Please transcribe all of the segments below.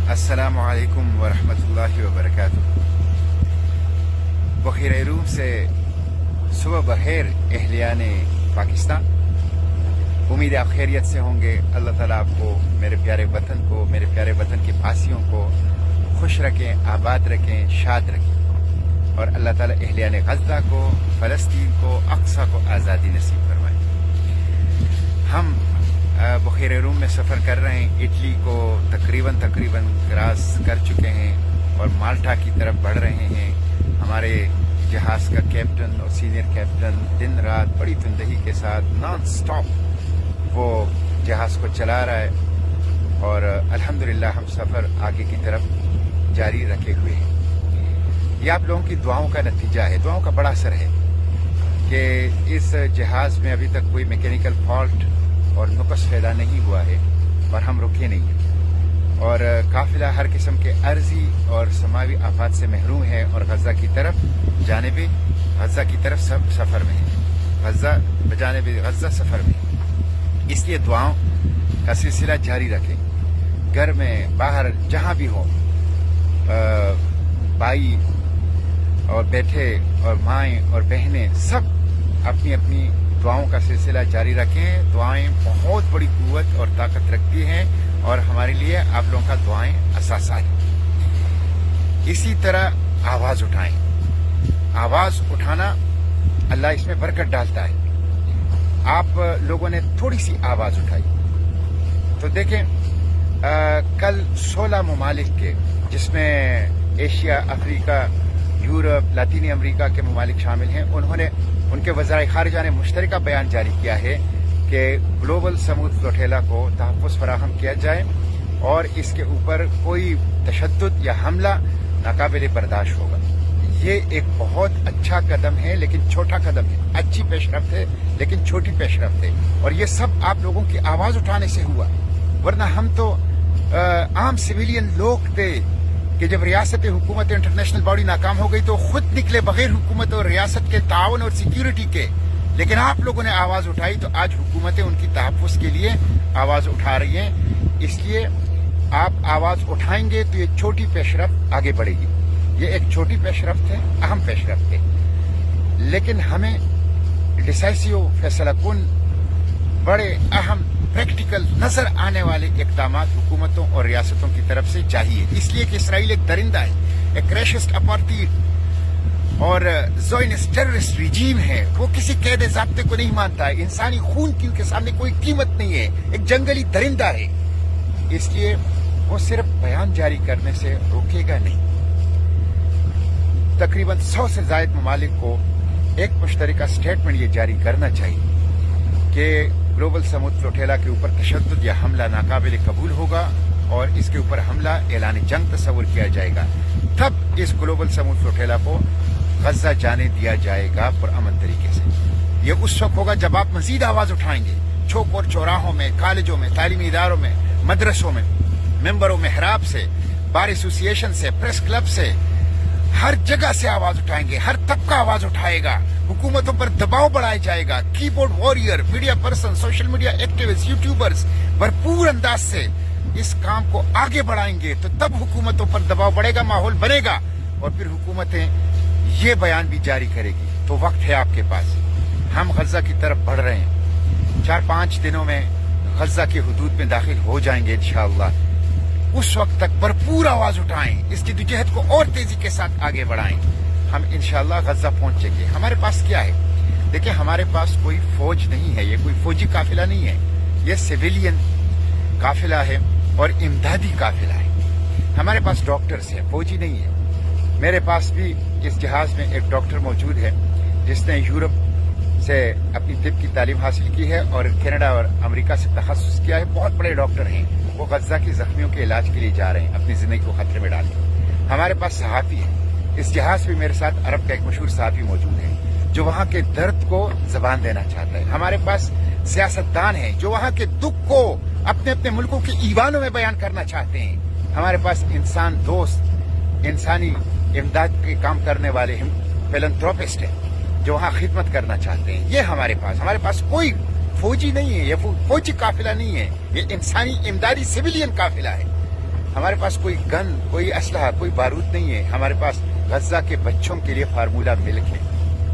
अस्सलामु अलैकुम वरहमतुल्लाहि वबरकातुहू। बखीर रूम से सुबह बखैर अहलियाने पाकिस्तान। उम्मीद आप खैरियत से होंगे। अल्लाह ताला आपको, मेरे प्यारे वतन को, मेरे प्यारे वतन के वासियों को खुश रखें, आबाद रखें, शाद रखें। और अल्लाह ताला अहलियाने गज़ा को, फ़लस्तीन को, अक्सा को आज़ादी नसीब फरमाए। हम बखीर रूम में सफ़र कर रहे हैं। इटली को तकरीबन क्रॉस कर चुके हैं और माल्टा की तरफ बढ़ रहे हैं। हमारे जहाज़ का कैप्टन और सीनियर कैप्टन दिन रात बड़ी तंदही के साथ नॉन स्टॉप वो जहाज़ को चला रहा है और अल्हम्दुलिल्लाह हम सफ़र आगे की तरफ जारी रखे हुए हैं। ये आप लोगों की दुआओं का नतीजा है। दुआओं का बड़ा असर है कि इस जहाज़ में अभी तक कोई मैकेनिकल फॉल्ट और नुक्स पैदा नहीं हुआ है और हम रुके नहीं हैं। और काफिला हर किस्म के अर्जी और समावी आफात से महरूम है और गज़ा की तरफ जानिबे गज़ा की तरफ सब सफ़र में है। गज़ा बजानिबे गज़ा सफ़र में है। इसलिए दुआओं का सिलसिला जारी रखें। घर में बाहर जहाँ भी हो, भाई और बेटे और माएँ और बहनें सब अपनी अपनी दुआओं का सिलसिला जारी रखें। दुआएं बहुत बड़ी कुव्वत और ताकत रखती हैं और हमारे लिए आप लोगों का दुआएं असासा है। इसी तरह आवाज उठाएं। आवाज उठाना अल्लाह इसमें बरकत डालता है। आप लोगों ने थोड़ी सी आवाज उठाई तो देखें, कल 16 ममालिक के, जिसमें एशिया, अफ्रीका, यूरोप, लातीनी अमेरिका के ममालिक शामिल हैं, उनके वज़ारे खारिजा ने मुश्तरका बयान जारी किया है कि ग्लोबल समूद फ्लोटेला को तहफ़्फ़ुज़ फराहम किया जाए और इसके ऊपर कोई तशद्दुद या हमला नाकाबिले बर्दाश्त होगा। ये एक बहुत अच्छा कदम है, लेकिन छोटा कदम है। अच्छी पेशरफ्त है लेकिन छोटी पेशरफ्त है। और ये सब आप लोगों की आवाज उठाने से हुआ, वरना हम तो आम सिविलियन लोग थे कि जब रियासत हुकूमत इंटरनेशनल बॉडी नाकाम हो गई तो खुद निकले बगैर हुकूमत और रियासत के ताउन और सिक्योरिटी के। लेकिन आप लोगों ने आवाज उठाई तो आज हुकूमतें उनकी तहफ़्फ़ुज़ के लिए आवाज उठा रही हैं। इसलिए आप आवाज उठाएंगे तो ये छोटी पेशरफ्त आगे बढ़ेगी। ये एक छोटी पेशरफ्त है, अहम पेशरफ्त है, लेकिन हमें डिसाइसिव फैसलाकुन, बड़े अहम प्रैक्टिकल नजर आने वाले इक़दाम हुकूमतों और रियासतों की तरफ से चाहिए। इसलिए कि इसराइल एक दरिंदा है, एक रेशिस्ट अपार्थाइड और ज़ोनिस्ट टेररिस्ट रिजीम है। वो किसी कैद ज़ाब्ते को नहीं मानता है। इंसानी खून की उनके सामने कोई कीमत नहीं है। एक जंगली दरिंदा है। इसलिए वो सिर्फ बयान जारी करने से रोकेगा नहीं। तकरीबन 100 से ज़ायद ममालिक को एक मुश्तरका स्टेटमेंट ये जारी करना चाहिए कि ग्लोबल समूद फ्लोटेला के ऊपर तशद्दुद या हमला नाकाबिले कबूल होगा और इसके ऊपर हमला ऐलान जंग तस्वुर किया जाएगा। तब इस ग्लोबल समूद फ्लोटेला को गज़ा जाने दिया जाएगा पुरअमन तरीके से। ये उस वक्त होगा जब आप मजीद आवाज उठाएंगे। चौक और चौराहों में, कॉलेजों में, तालीमी इदारों में, मदरसों में, मेंबरों में हराब से, बार एसोसिएशन से, प्रेस क्लब से, हर जगह से आवाज उठाएंगे। हर तबका आवाज उठाएगा। हुकूमतों पर दबाव बढ़ाया जाएगा। Keyboard warrior, media person, social media activist, YouTubers भरपूर अंदाज से इस काम को आगे बढ़ाएंगे तो तब हुकूमतों पर दबाव बढ़ेगा, माहौल बनेगा और फिर हुकूमतें ये बयान भी जारी करेगी। तो वक्त है आपके पास। हम गज़ा की तरफ बढ़ रहे हैं। 4-5 दिनों में गज़ा की हुदूद में दाखिल हो जाएंगे इंशाअल्लाह। उस वक्त तक भरपूर आवाज उठाएं, इसकी जद्दोजहद को और तेजी के साथ आगे बढ़ाएं। हम इंशाअल्लाह गज़ा पहुंचेंगे। हमारे पास क्या है? देखिए, हमारे पास कोई फौज नहीं है। ये कोई फौजी काफिला नहीं है। ये सिविलियन काफिला है और इमदादी काफिला है। हमारे पास डॉक्टर्स हैं, फौजी नहीं है। मेरे पास भी इस जहाज में एक डॉक्टर मौजूद है जिसने यूरोप से अपनी तिब की तालीम हासिल की है और कनाडा और अमेरिका से तखस्सुस किया है। बहुत बड़े डॉक्टर हैं। वो गज़ा के जख्मियों के इलाज के लिए जा रहे हैं, अपनी जिंदगी को खतरे में डाल के। हमारे पास सहाफी है। इस जहाज पे मेरे साथ अरब का एक मशहूर सहाफी मौजूद है जो वहां के दर्द को जबान देना चाहता है। हमारे पास सियासतदान है जो वहां के दुख को अपने अपने मुल्कों के ईवानों में बयान करना चाहते हैं। हमारे पास इंसान दोस्त, इंसानी इमदाद के काम करने वाले फिलैंथ्रोपिस्ट हैं जो वहां खिदमत करना चाहते हैं। ये हमारे पास कोई फौजी नहीं है। ये फौजी काफिला नहीं है। ये इंसानी इमदादी सिविलियन काफिला है। ہمارے پاس کوئی گن، کوئی اسلحہ، کوئی بارود نہیں ہے. ہمارے پاس غزہ کے بچوں کے لیے فارمولا ملک ہے.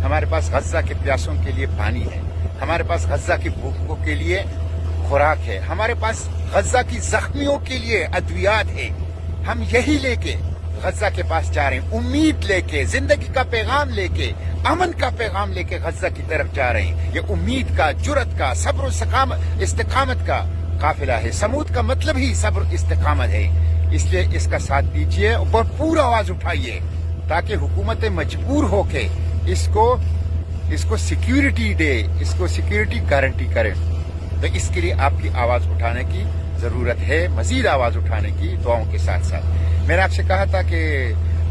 ہمارے پاس غزہ کے پیاسوں کے لیے پانی ہے. ہمارے پاس غزہ کے بھوکوں کے لیے خوراک ہے. ہمارے پاس غزہ کی زخمیوں کے لیے ادویات ہے. ہم یہی لے کے غزہ کے پاس جا رہے ہیں، امید لے کے، زندگی کا پیغام لے کے، امن کا پیغام لے کے غزہ کی طرف جا رہے ہیں. یہ امید کا، جرت کا، صبر و استقامت کا قافلہ ہے. سمود کا مطلب ہی صبر استقامت ہے. اس لیے اس کا ساتھ دیجیے اور بھرپور آواز اٹھائیے تاکہ حکومتیں مجبور ہو کے اس کو سیکیورٹی دے، اس کو سیکیورٹی گارنٹی کریں. تو اس کے لیے آپ کی آواز اٹھانے کی ضرورت ہے، مزید آواز اٹھانے کی دعاؤں کے ساتھ ساتھ. میں نے آپ سے کہا تھا کہ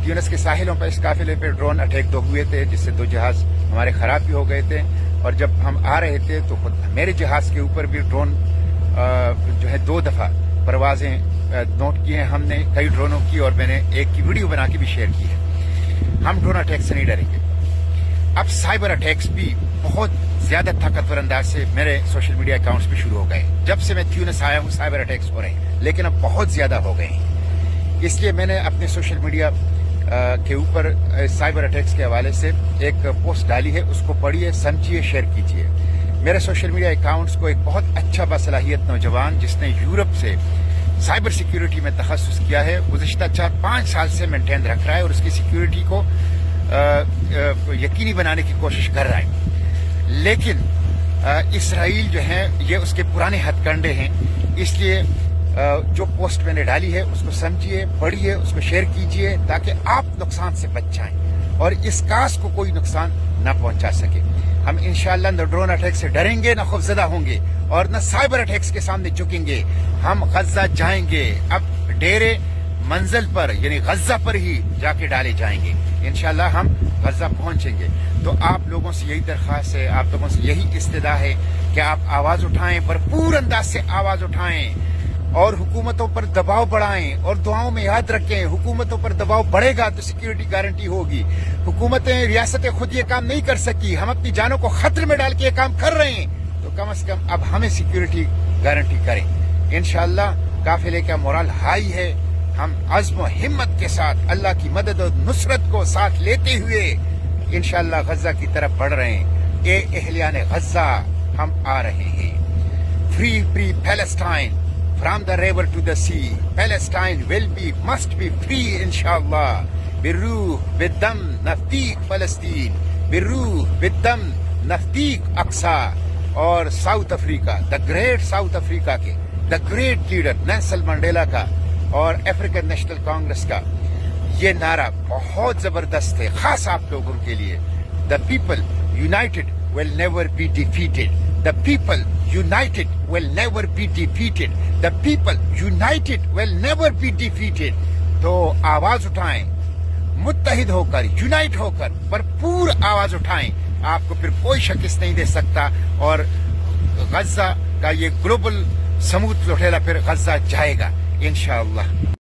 ٹیونس کے ساحلوں پر اس قافلے پہ ڈرون اٹیک 2 ہوئے تھے، جس سے 2 جہاز ہمارے خراب بھی ہو گئے تھے. اور جب ہم آ رہے تھے تو خود میرے جہاز کے اوپر بھی ڈرون جو ہے 2 دفعہ پروازیں نوٹ کی ہیں ہم نے، کئی ڈرونوں کی، اور میں نے ایک کی ویڈیو بنا کے بھی شیئر کی ہے. ہم ڈرون اٹیک سے نہیں ڈریں گے. اب سائبر اٹیکس بھی بہت زیادہ طاقتور انداز سے میرے سوشل میڈیا اکاؤنٹس پہ شروع ہو گئے. جب سے میں ٹیونس آیا ہوں سائبر اٹیکس ہو رہے ہیں، لیکن اب بہت زیادہ ہو گئے ہیں. اس لیے میں نے اپنے سوشل میڈیا کے اوپر سائبر اٹیکس کے حوالے سے ایک پوسٹ ڈالی ہے. اس کو پڑھیے، سمجھیے، شیئر کیجیے. میرے سوشل میڈیا اکاؤنٹس کو ایک بہت اچھا باصلاحیت نوجوان جس نے یورپ سے سائبر سیکیورٹی میں تخصص کیا ہے، گزشتہ 4-5 سال سے مینٹین رکھ رہا ہے اور اس کی سیکیورٹی کو یقینی بنانے کی کوشش کر رہا ہے. لیکن اسرائیل جو ہے یہ اس کے پرانے ہتھ کنڈے ہیں. اس لیے جو پوسٹ میں نے ڈالی ہے اس کو سمجھیے، پڑھیے، اس کو شیئر کیجیے تاکہ آپ نقصان سے بچ جائیں اور اس کاسٹ کو کوئی نقصان نہ پہنچا سکے. ہم انشاءاللہ نہ ڈرون اٹیک سے ڈریں گے، نہ خوفزدہ ہوں گے اور نہ سائبر اٹیکس کے سامنے جھکیں گے. ہم غزہ جائیں گے. اب ڈیرے منزل پر یعنی غزہ پر ہی جا کے ڈالے جائیں گے. انشاءاللہ ہم غزہ پہنچیں گے. تو آپ لوگوں سے یہی درخواست ہے، آپ لوگوں سے یہی استدعا ہے کہ آپ آواز اٹھائیں، بھرپور انداز سے آواز اٹھائیں اور حکومتوں پر دباؤ بڑھائیں. اور دعاؤں میں یاد رکھیں، حکومتوں پر دباؤ بڑھے گا تو سیکیورٹی گارنٹی ہوگی. حکومتیں، ریاستیں خود یہ کام نہیں کر سکی. ہم اپنی جانوں کو خطرے میں ڈال کے یہ کام کر رہے ہیں. تو کم از کم اب ہمیں سیکیورٹی گارنٹی کریں. انشاءاللہ قافلے کا مورال ہائی ہے. ہم عزم و ہمت کے ساتھ اللہ کی مدد اور نصرت کو ساتھ لیتے ہوئے انشاءاللہ غزہ کی طرف بڑھ رہے ہیں. اے اہلیان غزہ، ہم آ رہے ہیں. Free Palestine from the river to the sea. Palestine must be free inshallah. بالروح بالدم نفدیک فلسطین، بالروح بالدم نفدیک اقصی. اور South Africa, the great South Africa کے the great leader Nelson Mandela کا اور افریقن نیشنل کانگریس کا یہ نعرہ بہت زبردست ہے، خاص آپ لوگوں کے لیے. The people United will never be defeated. The people united will never be defeated. The people united will never be defeated. تو آواز اٹھائیں، متحد ہو کر، یونائٹ ہو کر، بھرپور آواز اٹھائیں. آپ کو پھر کوئی شکست نہیں دے سکتا اور غزہ کا یہ گلوبل سمود لوٹھیلا پھر غزہ جائے گا انشاءاللہ.